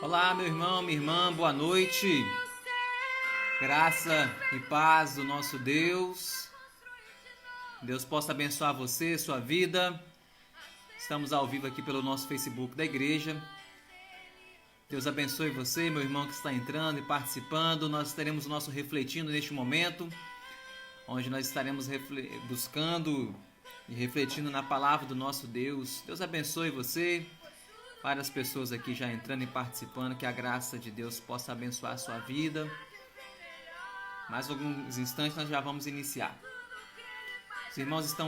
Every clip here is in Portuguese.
Olá, meu irmão, minha irmã, boa noite. Graça e paz do nosso Deus. Deus possa abençoar você, sua vida. Estamos ao vivo aqui pelo nosso Facebook da igreja. Deus abençoe você, meu irmão que está entrando e participando. Nós teremos o nosso refletindo neste momento, onde nós estaremos buscando e refletindo na palavra do nosso Deus. Deus abençoe você. Várias pessoas aqui já entrando e participando, que a graça de Deus possa abençoar a sua vida. Mais alguns instantes nós já vamos iniciar. Os irmãos estão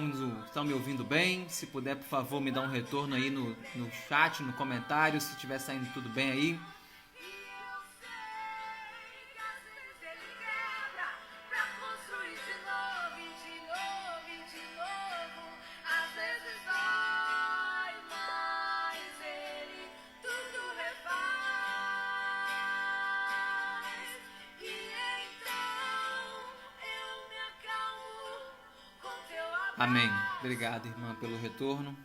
me ouvindo bem? Se puder, por favor, me dar um retorno aí no chat, no comentário, se estiver saindo tudo bem aí. Amém. Obrigado, irmã, pelo retorno.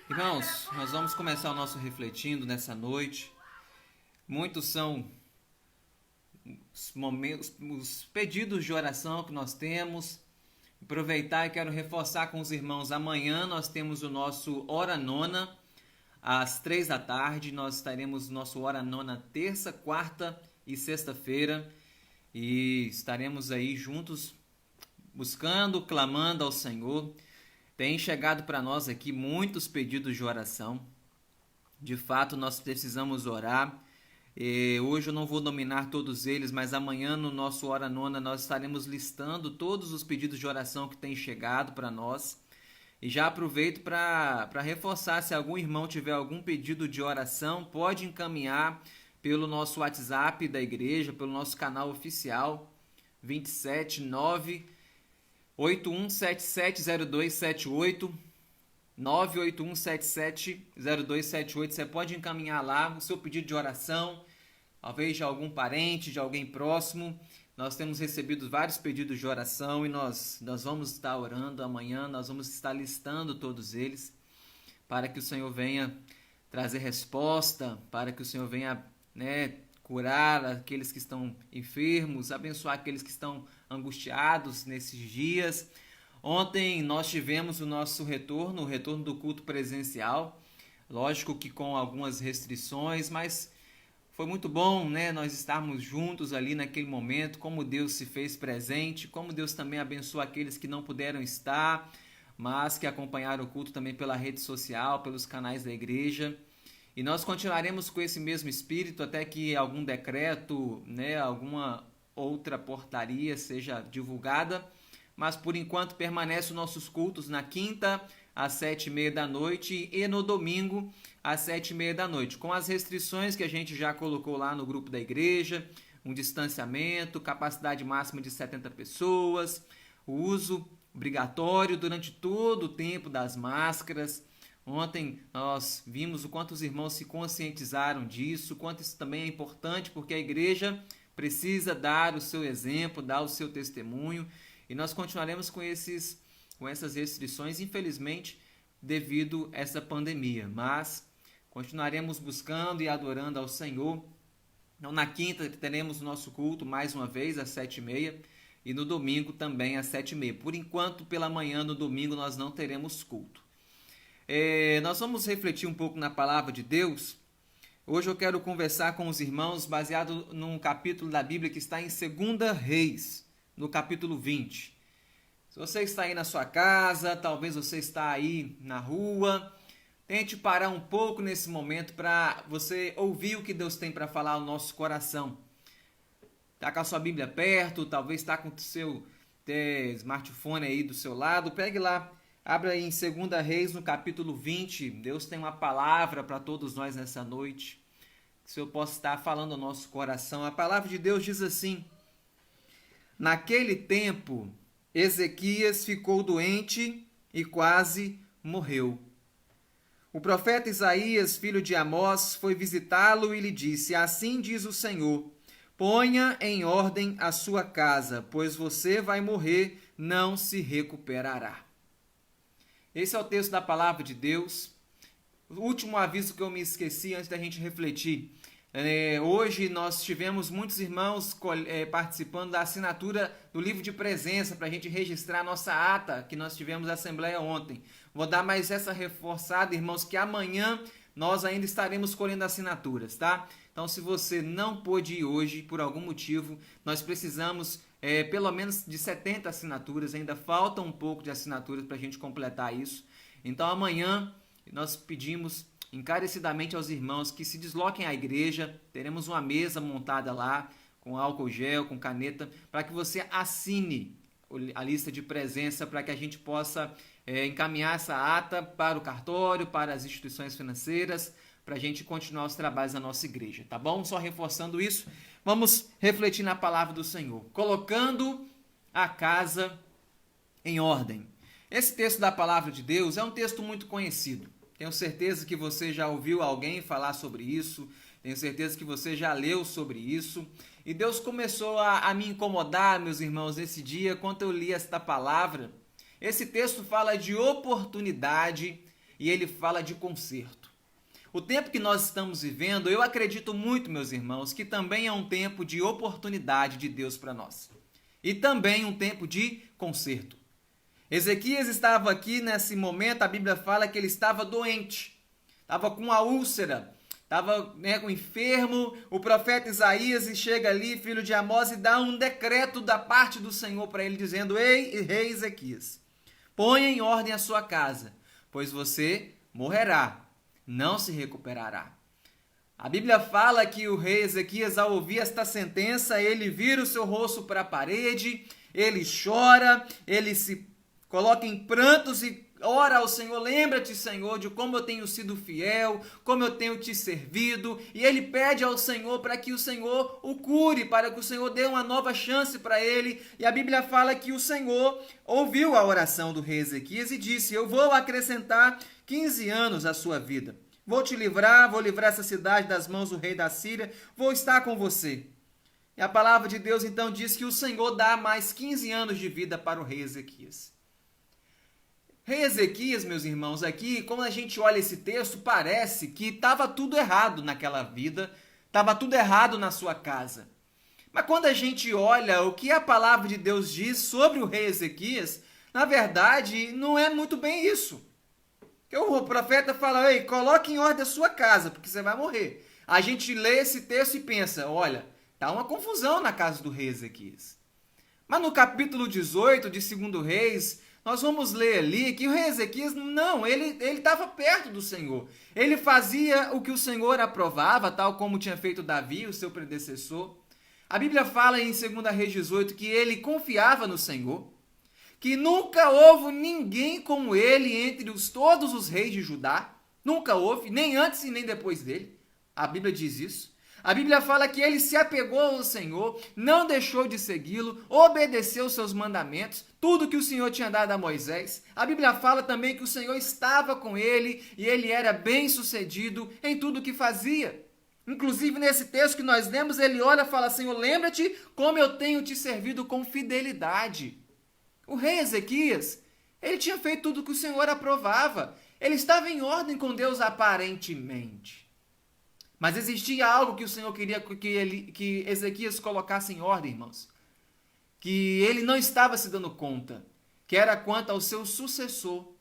Irmãos, nós vamos começar o nosso refletindo nessa noite. Muitos são os pedidos de oração que nós temos. Aproveitar e quero reforçar com os irmãos. Amanhã nós temos o nosso Hora Nona, às 3 da tarde. Nós estaremos no nosso Hora Nona terça, quarta e sexta-feira. E estaremos aí juntos buscando, clamando ao Senhor. Tem chegado para nós aqui muitos pedidos de oração. De fato, nós precisamos orar. Hoje eu não vou nominar todos eles, mas amanhã no nosso Hora Nona nós estaremos listando todos os pedidos de oração que têm chegado para nós. E já aproveito para reforçar, se algum irmão tiver algum pedido de oração, pode encaminhar pelo nosso WhatsApp da igreja, pelo nosso canal oficial, 279 81770278 981770278. Você pode encaminhar lá o seu pedido de oração, talvez de algum parente, de alguém próximo. Nós temos recebido vários pedidos de oração e nós vamos estar orando amanhã, nós vamos estar listando todos eles para que o Senhor venha trazer resposta, para que o Senhor venha, curar aqueles que estão enfermos, abençoar aqueles que estão angustiados nesses dias. Ontem nós tivemos o nosso retorno, o retorno do culto presencial, lógico que com algumas restrições, mas foi muito bom, nós estarmos juntos ali naquele momento, como Deus se fez presente, como Deus também abençoou aqueles que não puderam estar, mas que acompanharam o culto também pela rede social, pelos canais da igreja. E nós continuaremos com esse mesmo espírito até que algum decreto, alguma outra portaria seja divulgada. Mas por enquanto permanecem os nossos cultos na quinta às 7h30 da noite e no domingo às 7h30 da noite. Com as restrições que a gente já colocou lá no grupo da igreja, um distanciamento, capacidade máxima de 70 pessoas, o uso obrigatório durante todo o tempo das máscaras. Ontem nós vimos o quanto os irmãos se conscientizaram disso, o quanto isso também é importante, porque a igreja precisa dar o seu exemplo, dar o seu testemunho, e nós continuaremos com essas restrições, infelizmente, devido a essa pandemia, mas continuaremos buscando e adorando ao Senhor. Então, na quinta teremos o nosso culto mais uma vez às 7h30 e no domingo também às 7h30. Por enquanto, pela manhã, no domingo, nós não teremos culto. Nós vamos refletir um pouco na palavra de Deus. Hoje eu quero conversar com os irmãos baseado num capítulo da Bíblia que está em 2 Reis, no capítulo 20. Se você está aí na sua casa, talvez você está aí na rua, tente parar um pouco nesse momento para você ouvir o que Deus tem para falar ao nosso coração. Está com a sua Bíblia perto, talvez está com o seu smartphone aí do seu lado, pegue lá. Abra aí em 2 Reis, no capítulo 20. Deus tem uma palavra para todos nós nessa noite, que o Senhor possa estar falando ao nosso coração. A palavra de Deus diz assim: naquele tempo, Ezequias ficou doente e quase morreu. O profeta Isaías, filho de Amós, foi visitá-lo e lhe disse: assim diz o Senhor, ponha em ordem a sua casa, pois você vai morrer, não se recuperará. Esse é o texto da palavra de Deus. o último aviso que eu me esqueci antes da gente refletir. Hoje nós tivemos muitos irmãos participando da assinatura do livro de presença para a gente registrar a nossa ata que nós tivemos na Assembleia ontem. Vou dar mais essa reforçada, irmãos, que amanhã nós ainda estaremos colhendo assinaturas, tá? Então, se você não pôde ir hoje, por algum motivo, nós precisamos pelo menos de 70 assinaturas, ainda falta um pouco de assinaturas para a gente completar isso. Então, amanhã nós pedimos encarecidamente aos irmãos que se desloquem à igreja, teremos uma mesa montada lá, com álcool gel, com caneta, para que você assine a lista de presença, para que a gente possa encaminhar essa ata para o cartório, para as instituições financeiras, para a gente continuar os trabalhos da nossa igreja, tá bom? Só reforçando isso, vamos refletir na palavra do Senhor, colocando a casa em ordem. Esse texto da palavra de Deus é um texto muito conhecido. Tenho certeza que você já ouviu alguém falar sobre isso, tenho certeza que você já leu sobre isso. E Deus começou a me incomodar, meus irmãos, nesse dia, quando eu li esta palavra. Esse texto fala de oportunidade e ele fala de conserto. O tempo que nós estamos vivendo, eu acredito muito, meus irmãos, que também é um tempo de oportunidade de Deus para nós. E também um tempo de conserto. Ezequias estava aqui nesse momento, a Bíblia fala que ele estava doente, estava com uma úlcera, estava com enfermo. O profeta Isaías chega ali, filho de Amós, e dá um decreto da parte do Senhor para ele, dizendo: Ei, rei Ezequias, ponha em ordem a sua casa, pois você morrerá, não se recuperará. A Bíblia fala que o rei Ezequias, ao ouvir esta sentença, ele vira o seu rosto para a parede, ele chora, ele se coloca em prantos e ora ao Senhor. Lembra-te, Senhor, de como eu tenho sido fiel, como eu tenho te servido. E ele pede ao Senhor para que o Senhor o cure, para que o Senhor dê uma nova chance para ele. E a Bíblia fala que o Senhor ouviu a oração do rei Ezequias e disse: eu vou acrescentar 15 anos à sua vida. Vou te livrar, vou livrar essa cidade das mãos do rei da Síria, vou estar com você. E a palavra de Deus então diz que o Senhor dá mais 15 anos de vida para o rei Ezequias. Rei Ezequias, meus irmãos, aqui, quando a gente olha esse texto, parece que estava tudo errado naquela vida, estava tudo errado na sua casa. Mas quando a gente olha o que a palavra de Deus diz sobre o rei Ezequias, na verdade, não é muito bem isso. O profeta fala: ei, coloque em ordem a sua casa, porque você vai morrer. A gente lê esse texto e pensa: olha, está uma confusão na casa do rei Ezequias. Mas no capítulo 18 de 2 Reis, nós vamos ler ali que o rei Ezequias, não, ele estava perto do Senhor. Ele fazia o que o Senhor aprovava, tal como tinha feito Davi, o seu predecessor. A Bíblia fala em 2 Reis 18 que ele confiava no Senhor, que nunca houve ninguém como ele entre todos os reis de Judá. Nunca houve, nem antes e nem depois dele. A Bíblia diz isso. A Bíblia fala que ele se apegou ao Senhor, não deixou de segui-lo, obedeceu os seus mandamentos, tudo que o Senhor tinha dado a Moisés. A Bíblia fala também que o Senhor estava com ele e ele era bem-sucedido em tudo o que fazia. Inclusive, nesse texto que nós lemos, ele olha e fala: Senhor, lembra-te como eu tenho te servido com fidelidade. O rei Ezequias, ele tinha feito tudo o que o Senhor aprovava. Ele estava em ordem com Deus aparentemente. Mas existia algo que o Senhor queria que Ezequias colocasse em ordem, irmãos. Que ele não estava se dando conta, que era quanto ao seu sucessor.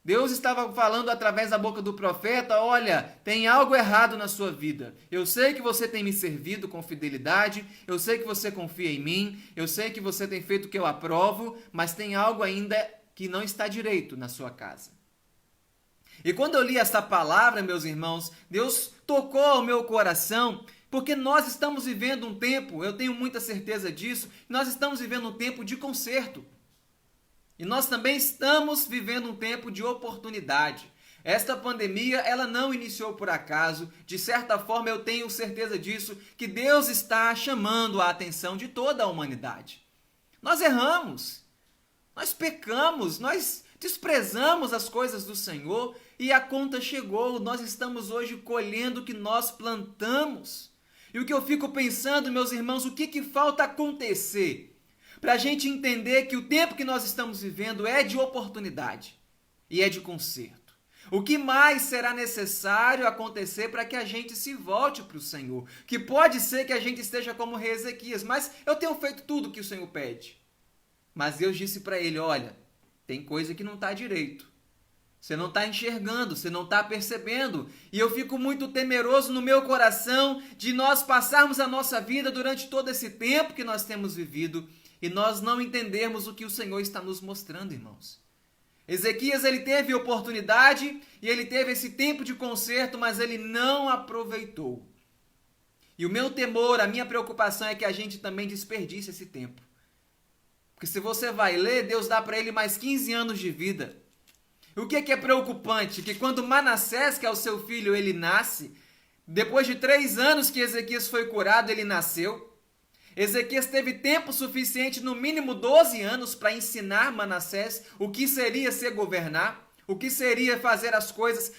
Deus estava falando através da boca do profeta: olha, tem algo errado na sua vida. Eu sei que você tem me servido com fidelidade, eu sei que você confia em mim, eu sei que você tem feito o que eu aprovo, mas tem algo ainda que não está direito na sua casa. E quando eu li essa palavra, meus irmãos, Deus tocou ao meu coração, porque nós estamos vivendo um tempo, eu tenho muita certeza disso, nós estamos vivendo um tempo de conserto. E nós também estamos vivendo um tempo de oportunidade. Esta pandemia, ela não iniciou por acaso. De certa forma, eu tenho certeza disso, que Deus está chamando a atenção de toda a humanidade. Nós erramos, nós pecamos, nós desprezamos as coisas do Senhor e a conta chegou. Nós estamos hoje colhendo o que nós plantamos. E o que eu fico pensando, meus irmãos, o que falta acontecer para a gente entender que o tempo que nós estamos vivendo é de oportunidade e é de conserto. O que mais será necessário acontecer para que a gente se volte para o Senhor? Que pode ser que a gente esteja como rei Ezequias, mas eu tenho feito tudo o que o Senhor pede. Mas Deus disse para ele, olha, tem coisa que não está direito. Você não está enxergando, você não está percebendo. E eu fico muito temeroso no meu coração de nós passarmos a nossa vida durante todo esse tempo que nós temos vivido e nós não entendermos o que o Senhor está nos mostrando, irmãos. Ezequias, ele teve oportunidade e ele teve esse tempo de conserto, mas ele não aproveitou. E o meu temor, a minha preocupação é que a gente também desperdice esse tempo. Porque se você vai ler, Deus dá para ele mais 15 anos de vida. O que é preocupante? Que quando Manassés, que é o seu filho, ele nasce, depois de 3 anos que Ezequias foi curado, ele nasceu. Ezequias teve tempo suficiente, no mínimo 12 anos, para ensinar Manassés o que seria ser governar, o que seria fazer as coisas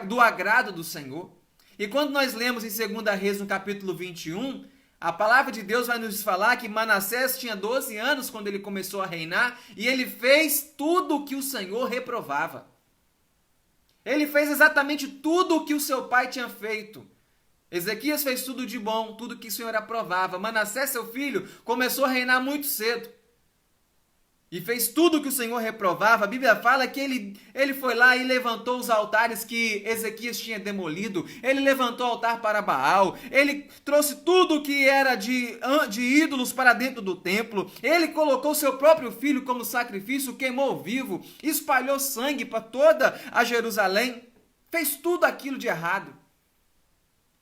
do agrado do Senhor. E quando nós lemos em 2 Reis, no capítulo 21, a palavra de Deus vai nos falar que Manassés tinha 12 anos quando ele começou a reinar e ele fez tudo o que o Senhor reprovava. Ele fez exatamente tudo o que o seu pai tinha feito. Ezequias fez tudo de bom, tudo que o Senhor aprovava. Manassés, seu filho, começou a reinar muito cedo. E fez tudo o que o Senhor reprovava. A Bíblia fala que ele foi lá e levantou os altares que Ezequias tinha demolido. Ele levantou o altar para Baal. Ele trouxe tudo que era de ídolos para dentro do templo. Ele colocou seu próprio filho como sacrifício, queimou vivo, espalhou sangue para toda a Jerusalém. Fez tudo aquilo de errado.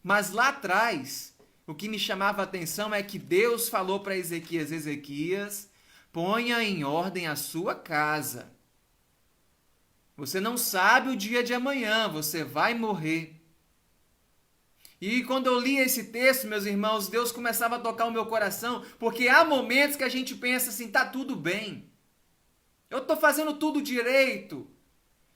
Mas lá atrás, o que me chamava a atenção é que Deus falou para Ezequias, Ezequias, ponha em ordem a sua casa. Você não sabe o dia de amanhã, você vai morrer. E quando eu li esse texto, meus irmãos, Deus começava a tocar o meu coração, porque há momentos que a gente pensa assim, tá tudo bem. Eu estou fazendo tudo direito.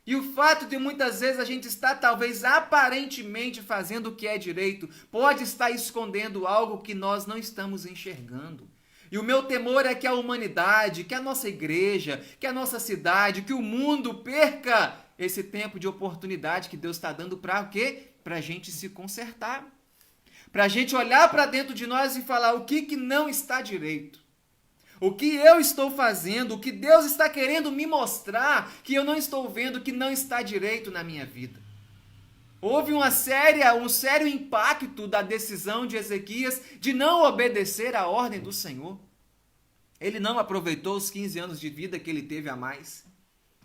E o fato de muitas vezes a gente estar talvez aparentemente fazendo o que é direito, pode estar escondendo algo que nós não estamos enxergando. E o meu temor é que a humanidade, que a nossa igreja, que a nossa cidade, que o mundo perca esse tempo de oportunidade que Deus está dando para o quê? Para a gente se consertar. Para a gente olhar para dentro de nós e falar o que não está direito. O que eu estou fazendo, o que Deus está querendo me mostrar, que eu não estou vendo, que não está direito na minha vida. Houve um sério impacto da decisão de Ezequias de não obedecer à ordem do Senhor. Ele não aproveitou os 15 anos de vida que ele teve a mais.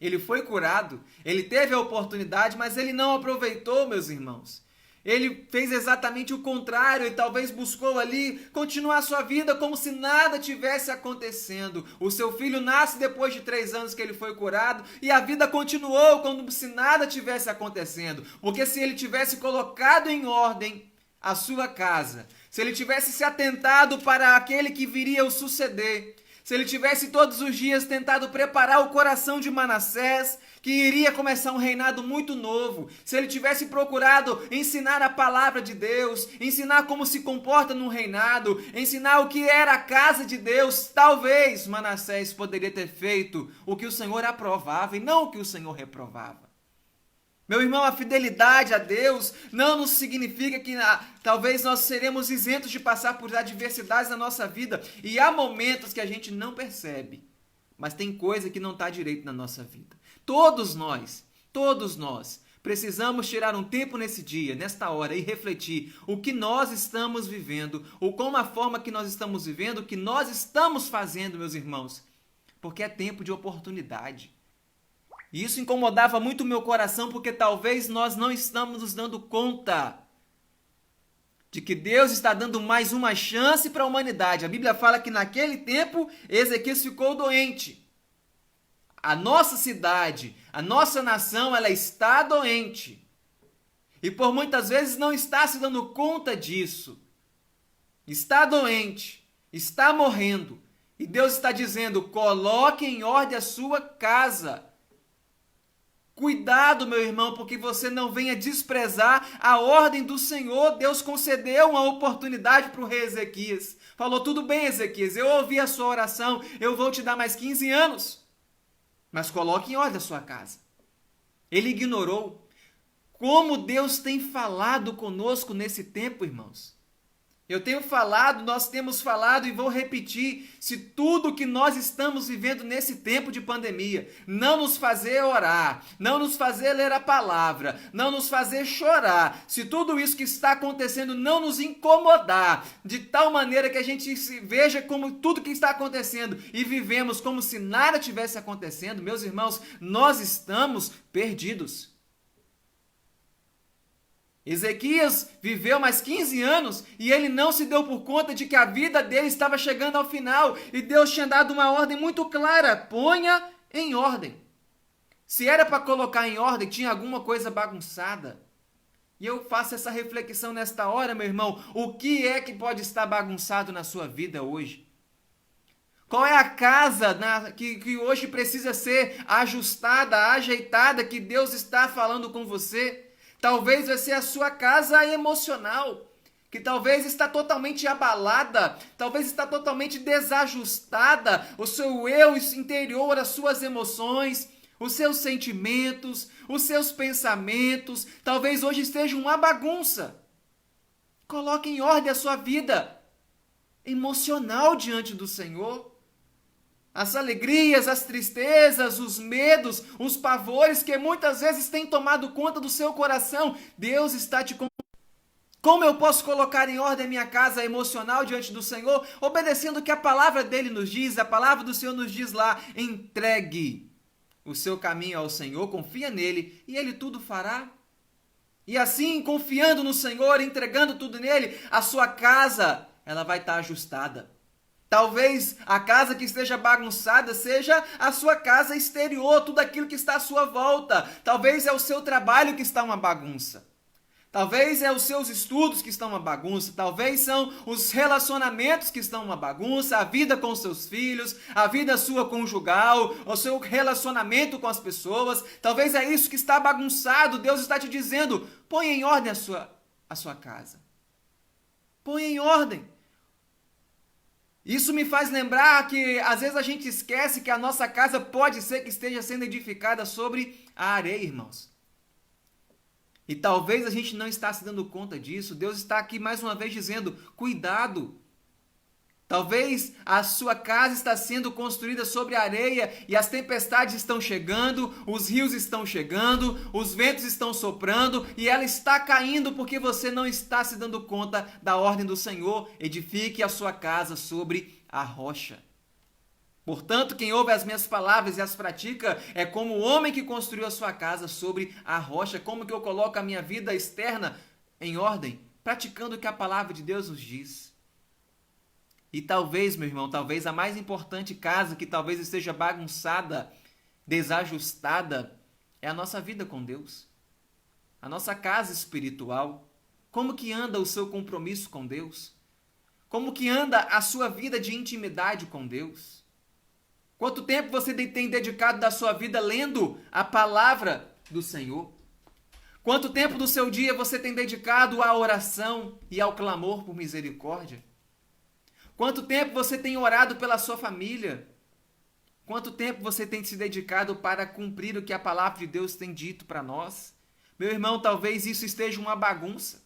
Ele foi curado, ele teve a oportunidade, mas ele não aproveitou, meus irmãos. Ele fez exatamente o contrário e talvez buscou ali continuar sua vida como se nada tivesse acontecendo. O seu filho nasce depois de 3 anos que ele foi curado e a vida continuou como se nada tivesse acontecendo. Porque se ele tivesse colocado em ordem a sua casa, se ele tivesse se atentado para aquele que viria o suceder, se ele tivesse todos os dias tentado preparar o coração de Manassés, que iria começar um reinado muito novo, se ele tivesse procurado ensinar a palavra de Deus, ensinar como se comporta num reinado, ensinar o que era a casa de Deus, talvez Manassés poderia ter feito o que o Senhor aprovava e não o que o Senhor reprovava. Meu irmão, a fidelidade a Deus não significa que talvez nós seremos isentos de passar por adversidades na nossa vida. E há momentos que a gente não percebe, mas tem coisa que não está direito na nossa vida. Todos nós precisamos tirar um tempo nesse dia, nesta hora, e refletir o que nós estamos vivendo, ou como a forma que nós estamos vivendo, o que nós estamos fazendo, meus irmãos. Porque é tempo de oportunidade. E isso incomodava muito o meu coração, porque talvez nós não estamos nos dando conta de que Deus está dando mais uma chance para a humanidade. A Bíblia fala que naquele tempo Ezequias ficou doente. A nossa cidade, a nossa nação, ela está doente. E por muitas vezes não está se dando conta disso. Está doente, está morrendo. E Deus está dizendo, coloque em ordem a sua casa. Cuidado, meu irmão, porque você não venha desprezar a ordem do Senhor. Deus concedeu uma oportunidade para o rei Ezequias. Falou, tudo bem, Ezequias, eu ouvi a sua oração, eu vou te dar mais 15 anos. Mas coloque em ordem a sua casa. Ele ignorou. Como Deus tem falado conosco nesse tempo, irmãos. Eu tenho falado, nós temos falado e vou repetir, se tudo que nós estamos vivendo nesse tempo de pandemia não nos fazer orar, não nos fazer ler a palavra, não nos fazer chorar, se tudo isso que está acontecendo não nos incomodar, de tal maneira que a gente se veja como tudo que está acontecendo e vivemos como se nada tivesse acontecendo, meus irmãos, nós estamos perdidos. Ezequias viveu mais 15 anos e ele não se deu por conta de que a vida dele estava chegando ao final e Deus tinha dado uma ordem muito clara: ponha em ordem. Se era para colocar em ordem, tinha alguma coisa bagunçada. E eu faço essa reflexão nesta hora, meu irmão, o que é que pode estar bagunçado na sua vida hoje? Qual é a casa que hoje precisa ser ajustada, ajeitada, que Deus está falando com você? Talvez vai ser a sua casa emocional, que talvez está totalmente abalada, talvez está totalmente desajustada, o seu eu interior, as suas emoções, os seus sentimentos, os seus pensamentos, talvez hoje esteja uma bagunça. Coloque em ordem a sua vida emocional diante do Senhor. As alegrias, as tristezas, os medos, os pavores que muitas vezes têm tomado conta do seu coração. Deus está te convidando. Como eu posso colocar em ordem a minha casa emocional diante do Senhor? Obedecendo o que a palavra dele nos diz. A palavra do Senhor nos diz lá: entregue o seu caminho ao Senhor, confia nele e ele tudo fará. E assim, confiando no Senhor, entregando tudo nele, a sua casa, ela vai estar ajustada. Talvez a casa que esteja bagunçada seja a sua casa exterior, tudo aquilo que está à sua volta. Talvez é o seu trabalho que está uma bagunça. Talvez é os seus estudos que estão uma bagunça. Talvez são os relacionamentos que estão uma bagunça, a vida com seus filhos, a vida sua conjugal, o seu relacionamento com as pessoas. Talvez é isso que está bagunçado. Deus está te dizendo: põe em ordem a sua casa. Põe em ordem. Isso me faz lembrar que às vezes a gente esquece que a nossa casa pode ser que esteja sendo edificada sobre a areia, irmãos. E talvez a gente não está se dando conta disso. Deus está aqui mais uma vez dizendo: cuidado. Talvez a sua casa está sendo construída sobre areia e as tempestades estão chegando, os rios estão chegando, os ventos estão soprando e ela está caindo porque você não está se dando conta da ordem do Senhor. Edifique a sua casa sobre a rocha. Portanto, quem ouve as minhas palavras e as pratica é como o homem que construiu a sua casa sobre a rocha. Como que eu coloco a minha vida externa em ordem? Praticando o que a palavra de Deus nos diz. E talvez, meu irmão, talvez a mais importante casa que talvez esteja bagunçada, desajustada, é a nossa vida com Deus. A nossa casa espiritual. Como que anda o seu compromisso com Deus? Como que anda a sua vida de intimidade com Deus? Quanto tempo você tem dedicado da sua vida lendo a palavra do Senhor? Quanto tempo do seu dia você tem dedicado à oração e ao clamor por misericórdia? Quanto tempo você tem orado pela sua família? Quanto tempo você tem se dedicado para cumprir o que a palavra de Deus tem dito para nós? Meu irmão, talvez isso esteja uma bagunça.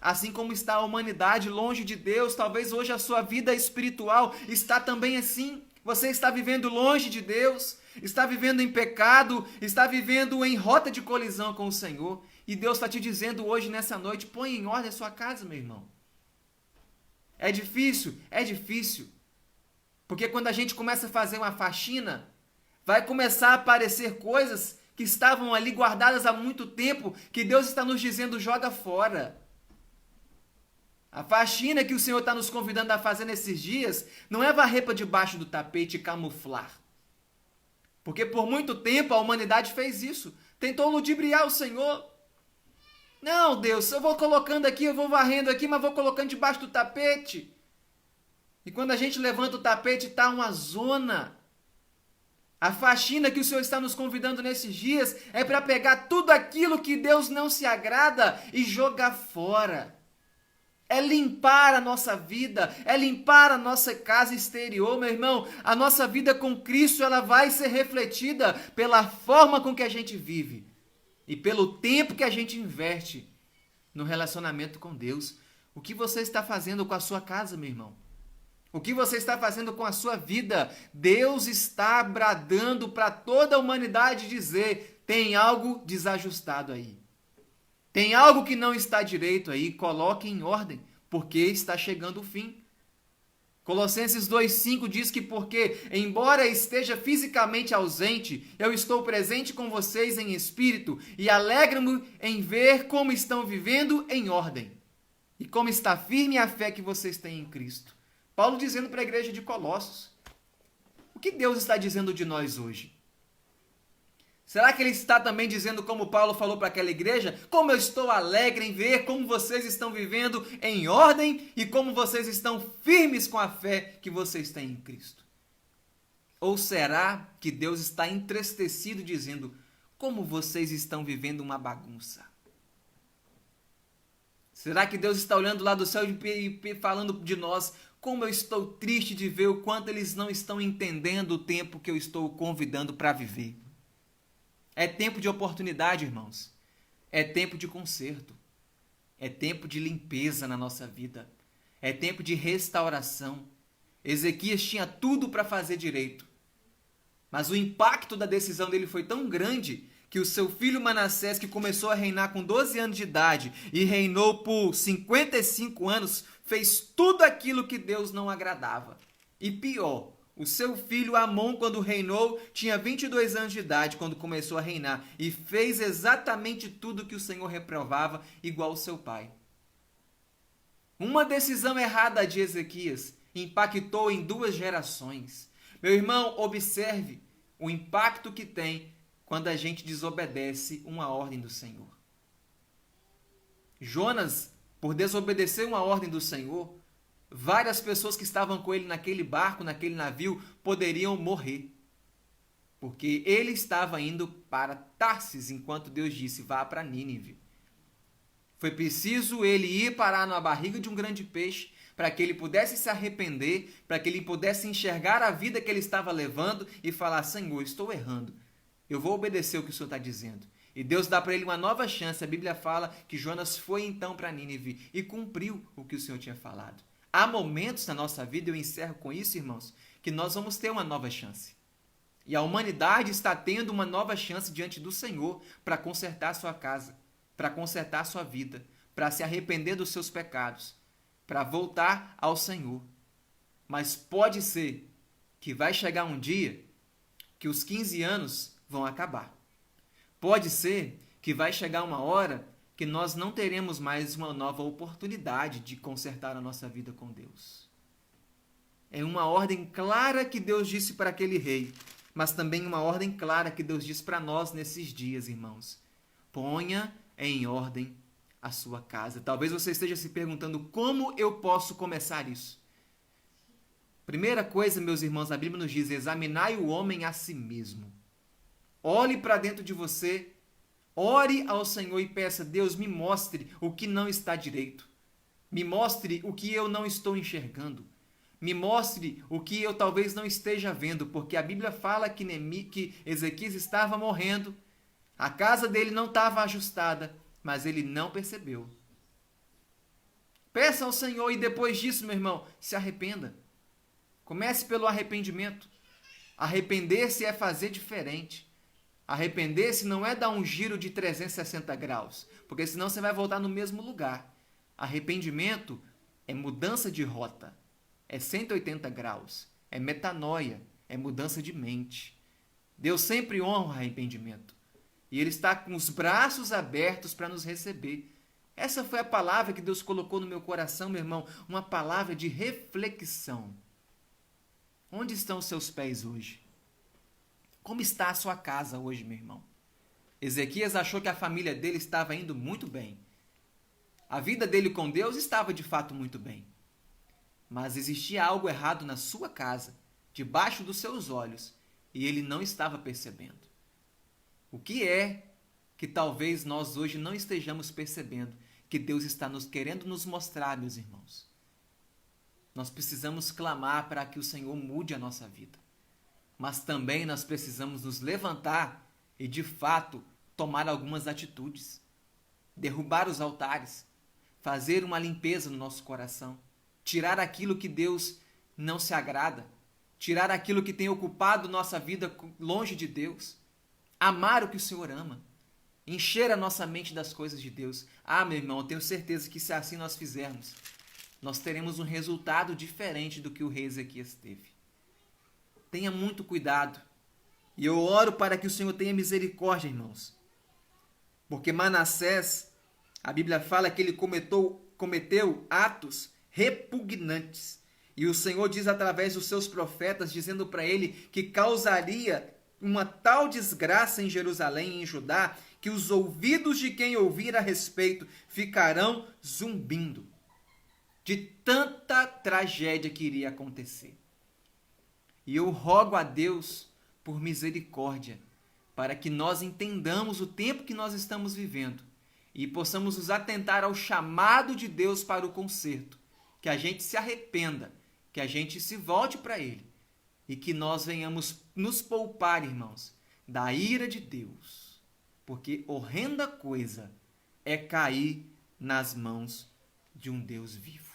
Assim como está a humanidade longe de Deus, talvez hoje a sua vida espiritual está também assim. Você está vivendo longe de Deus, está vivendo em pecado, está vivendo em rota de colisão com o Senhor. E Deus está te dizendo hoje, nessa noite: põe em ordem a sua casa, meu irmão. É difícil? É difícil. Porque quando a gente começa a fazer uma faxina, vai começar a aparecer coisas que estavam ali guardadas há muito tempo, que Deus está nos dizendo: joga fora. A faxina que o Senhor está nos convidando a fazer nesses dias não é varrer para debaixo do tapete e camuflar. Porque por muito tempo a humanidade fez isso. Tentou ludibriar o Senhor. Não, Deus, eu vou colocando aqui, eu vou varrendo aqui, mas vou colocando debaixo do tapete. E quando a gente levanta o tapete, está uma zona. A faxina que o Senhor está nos convidando nesses dias é para pegar tudo aquilo que Deus não se agrada e jogar fora. É limpar a nossa vida, é limpar a nossa casa exterior, meu irmão. A nossa vida com Cristo, ela vai ser refletida pela forma com que a gente vive. e pelo tempo que a gente investe no relacionamento com Deus. O que você está fazendo com a sua casa, meu irmão? O que você está fazendo com a sua vida? Deus está bradando para toda a humanidade dizer: tem algo desajustado aí. Tem algo que não está direito aí, coloque em ordem, porque está chegando o fim. Colossenses 2,5 diz que porque, embora esteja fisicamente ausente, eu estou presente com vocês em espírito e alegro-me em ver como estão vivendo em ordem e como está firme a fé que vocês têm em Cristo. Paulo dizendo para a igreja de Colossos. O que Deus está dizendo de nós hoje? Será que ele está também dizendo, como Paulo falou para aquela igreja, como eu estou alegre em ver como vocês estão vivendo em ordem e como vocês estão firmes com a fé que vocês têm em Cristo? Ou será que Deus está entristecido dizendo, como vocês estão vivendo uma bagunça? Será que Deus está olhando lá do céu e falando de nós, como eu estou triste de ver o quanto eles não estão entendendo o tempo que eu estou convidando para viver? É tempo de oportunidade, irmãos. É tempo de conserto. É tempo de limpeza na nossa vida. É tempo de restauração. Ezequias tinha tudo para fazer direito. Mas o impacto da decisão dele foi tão grande que o seu filho Manassés, que começou a reinar com 12 anos de idade e reinou por 55 anos, fez tudo aquilo que Deus não agradava. E pior, o seu filho Amon, quando reinou, tinha 22 anos de idade quando começou a reinar e fez exatamente tudo que o Senhor reprovava, igual o seu pai. Uma decisão errada de Ezequias impactou em 2 gerações. Meu irmão, observe o impacto que tem quando a gente desobedece uma ordem do Senhor. Jonas, por desobedecer uma ordem do Senhor, várias pessoas que estavam com ele naquele barco, naquele navio, poderiam morrer. Porque ele estava indo para Tarsis, enquanto Deus disse, vá para Nínive. Foi preciso ele ir parar na barriga de um grande peixe, para que ele pudesse se arrepender, para que ele pudesse enxergar a vida que ele estava levando e falar, Senhor, estou errando. Eu vou obedecer o que o Senhor está dizendo. E Deus dá para ele uma nova chance. A Bíblia fala que Jonas foi então para Nínive e cumpriu o que o Senhor tinha falado. Há momentos na nossa vida, eu encerro com isso, irmãos, que nós vamos ter uma nova chance. E a humanidade está tendo uma nova chance diante do Senhor para consertar sua casa, para consertar sua vida, para se arrepender dos seus pecados, para voltar ao Senhor. Mas pode ser que vai chegar um dia que os 15 anos vão acabar. Pode ser que vai chegar uma hora que nós não teremos mais uma nova oportunidade de consertar a nossa vida com Deus. É uma ordem clara que Deus disse para aquele rei, mas também uma ordem clara que Deus diz para nós nesses dias, irmãos. Ponha em ordem a sua casa. Talvez você esteja se perguntando como eu posso começar isso. Primeira coisa, meus irmãos, a Bíblia nos diz, examinai o homem a si mesmo. Olhe para dentro de você, ore ao Senhor e peça, Deus, me mostre o que não está direito. Me mostre o que eu não estou enxergando. Me mostre o que eu talvez não esteja vendo, porque a Bíblia fala que Ezequias estava morrendo, a casa dele não estava ajustada, mas ele não percebeu. Peça ao Senhor e depois disso, meu irmão, se arrependa. Comece pelo arrependimento. Arrepender-se é fazer diferente. Arrepender-se não é dar um giro de 360 graus, porque senão você vai voltar no mesmo lugar. Arrependimento é mudança de rota, é 180 graus, é metanoia, é mudança de mente. Deus sempre honra o arrependimento e Ele está com os braços abertos para nos receber. Essa foi a palavra que Deus colocou no meu coração, meu irmão, uma palavra de reflexão. Onde estão os seus pés hoje? Como está a sua casa hoje, meu irmão? Ezequias achou que a família dele estava indo muito bem. A vida dele com Deus estava de fato muito bem. Mas existia algo errado na sua casa, debaixo dos seus olhos, e ele não estava percebendo. O que é que talvez nós hoje não estejamos percebendo que Deus está querendo nos mostrar, meus irmãos? Nós precisamos clamar para que o Senhor mude a nossa vida. Mas também nós precisamos nos levantar e, de fato, tomar algumas atitudes, derrubar os altares, fazer uma limpeza no nosso coração, tirar aquilo que Deus não se agrada, tirar aquilo que tem ocupado nossa vida longe de Deus, amar o que o Senhor ama, encher a nossa mente das coisas de Deus. Ah, meu irmão, eu tenho certeza que se assim nós fizermos, nós teremos um resultado diferente do que o rei Ezequias teve. Tenha muito cuidado. E eu oro para que o Senhor tenha misericórdia, irmãos. Porque Manassés, a Bíblia fala que ele cometeu atos repugnantes. E o Senhor diz através dos seus profetas, dizendo para ele que causaria uma tal desgraça em Jerusalém e em Judá, que os ouvidos de quem ouvir a respeito ficarão zumbindo, de tanta tragédia que iria acontecer. E eu rogo a Deus por misericórdia, para que nós entendamos o tempo que nós estamos vivendo e possamos nos atentar ao chamado de Deus para o conserto, que a gente se arrependa, que a gente se volte para Ele e que nós venhamos nos poupar, irmãos, da ira de Deus, porque horrenda coisa é cair nas mãos de um Deus vivo.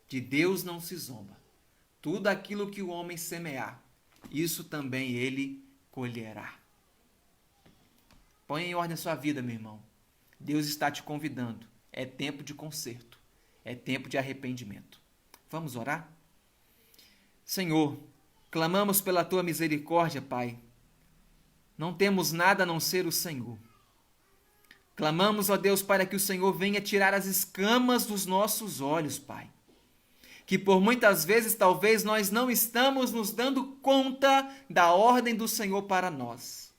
De Deus não se zomba. Tudo aquilo que o homem semear, isso também ele colherá. Põe em ordem a sua vida, meu irmão. Deus está te convidando. É tempo de conserto. É tempo de arrependimento. Vamos orar? Senhor, clamamos pela tua misericórdia, Pai. Não temos nada a não ser o Senhor. Clamamos, ó Deus, para que o Senhor venha tirar as escamas dos nossos olhos, Pai. Que por muitas vezes talvez nós não estamos nos dando conta da ordem do Senhor para nós.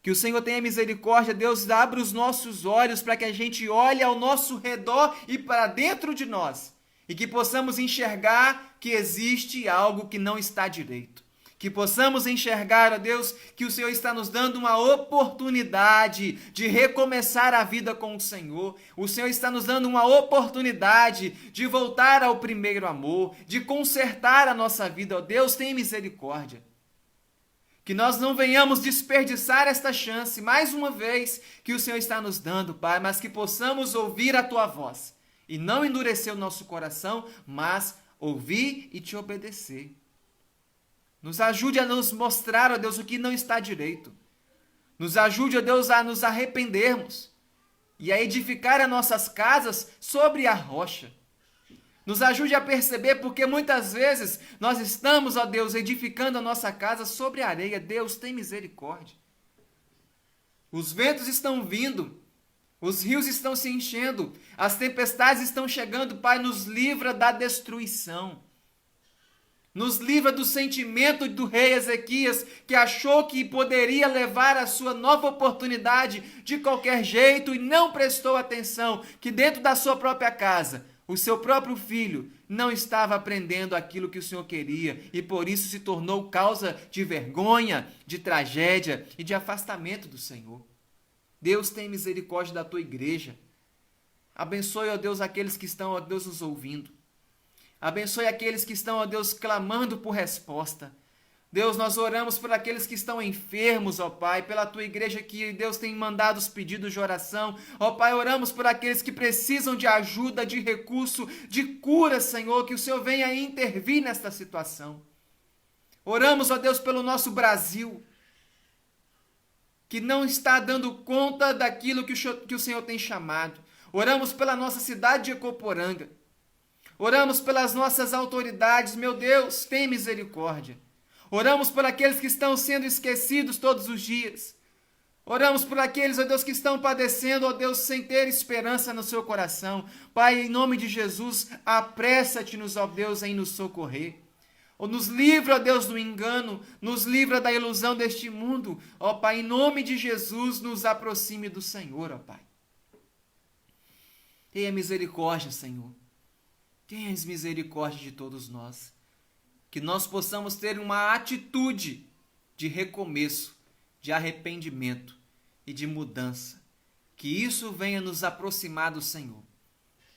Que o Senhor tenha misericórdia, Deus, abra os nossos olhos para que a gente olhe ao nosso redor e para dentro de nós. E que possamos enxergar que existe algo que não está direito. Que possamos enxergar, ó Deus, que o Senhor está nos dando uma oportunidade de recomeçar a vida com o Senhor. O Senhor está nos dando uma oportunidade de voltar ao primeiro amor, de consertar a nossa vida. Ó Deus, tenha misericórdia. Que nós não venhamos desperdiçar esta chance, mais uma vez, que o Senhor está nos dando, Pai, mas que possamos ouvir a Tua voz. E não endurecer o nosso coração, mas ouvir e Te obedecer. Nos ajude a nos mostrar, ó Deus, o que não está direito. Nos ajude, ó Deus, a nos arrependermos e a edificar as nossas casas sobre a rocha. Nos ajude a perceber, porque muitas vezes nós estamos, ó Deus, edificando a nossa casa sobre a areia. Deus, tem misericórdia. Os ventos estão vindo, os rios estão se enchendo, as tempestades estão chegando, Pai, nos livra da destruição. Nos livra do sentimento do rei Ezequias, que achou que poderia levar a sua nova oportunidade de qualquer jeito e não prestou atenção que dentro da sua própria casa, o seu próprio filho não estava aprendendo aquilo que o Senhor queria e por isso se tornou causa de vergonha, de tragédia e de afastamento do Senhor. Deus, tem misericórdia da tua igreja. Abençoe, ó Deus, aqueles que estão, ó Deus, nos ouvindo. Abençoe aqueles que estão, ó Deus, clamando por resposta. Deus, nós oramos por aqueles que estão enfermos, ó Pai, pela Tua igreja que Deus tem mandado os pedidos de oração. Ó Pai, oramos por aqueles que precisam de ajuda, de recurso, de cura, Senhor, que o Senhor venha intervir nesta situação. Oramos, ó Deus, pelo nosso Brasil, que não está dando conta daquilo que o Senhor tem chamado. Oramos pela nossa cidade de Ecoporanga. Oramos pelas nossas autoridades, meu Deus, tem misericórdia. Oramos por aqueles que estão sendo esquecidos todos os dias. Oramos por aqueles, ó Deus, que estão padecendo, ó Deus, sem ter esperança no seu coração. Pai, em nome de Jesus, apressa-te-nos, ó Deus, em nos socorrer. Nos livra, ó Deus, do engano, nos livra da ilusão deste mundo. Ó Pai, em nome de Jesus, nos aproxime do Senhor, ó Pai. Tenha misericórdia, Senhor. Tenhas misericórdia de todos nós, que nós possamos ter uma atitude de recomeço, de arrependimento e de mudança, que isso venha nos aproximar do Senhor,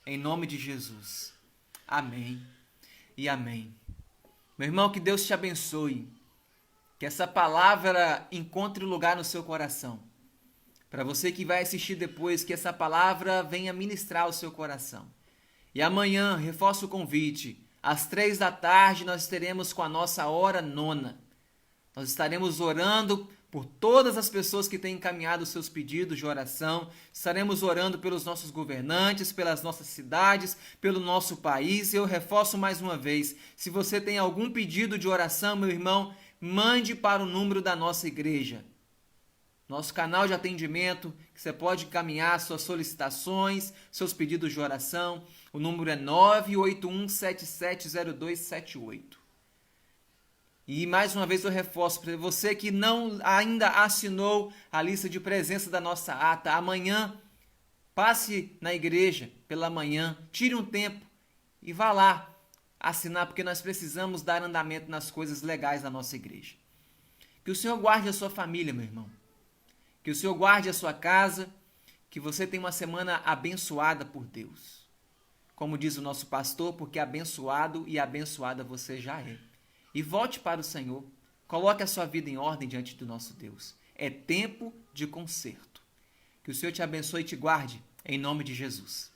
em nome de Jesus. Amém e amém. Meu irmão, que Deus te abençoe, que essa palavra encontre lugar no seu coração. Para você que vai assistir depois, que essa palavra venha ministrar o seu coração. E amanhã, reforço o convite, às 3 da tarde nós teremos com a nossa hora nona. Nós estaremos orando por todas as pessoas que têm encaminhado seus pedidos de oração. Estaremos orando pelos nossos governantes, pelas nossas cidades, pelo nosso país. E eu reforço mais uma vez, se você tem algum pedido de oração, meu irmão, mande para o número da nossa igreja. Nosso canal de atendimento, que você pode encaminhar suas solicitações, seus pedidos de oração. O número é 981770278. E mais uma vez eu reforço para você que não ainda assinou a lista de presença da nossa ata. Amanhã, passe na igreja pela manhã, tire um tempo e vá lá assinar, porque nós precisamos dar andamento nas coisas legais da nossa igreja. Que o Senhor guarde a sua família, meu irmão. Que o Senhor guarde a sua casa, que você tenha uma semana abençoada por Deus. Como diz o nosso pastor, porque abençoado e abençoada você já é. E volte para o Senhor. Coloque a sua vida em ordem diante do nosso Deus. É tempo de conserto. Que o Senhor te abençoe e te guarde, em nome de Jesus.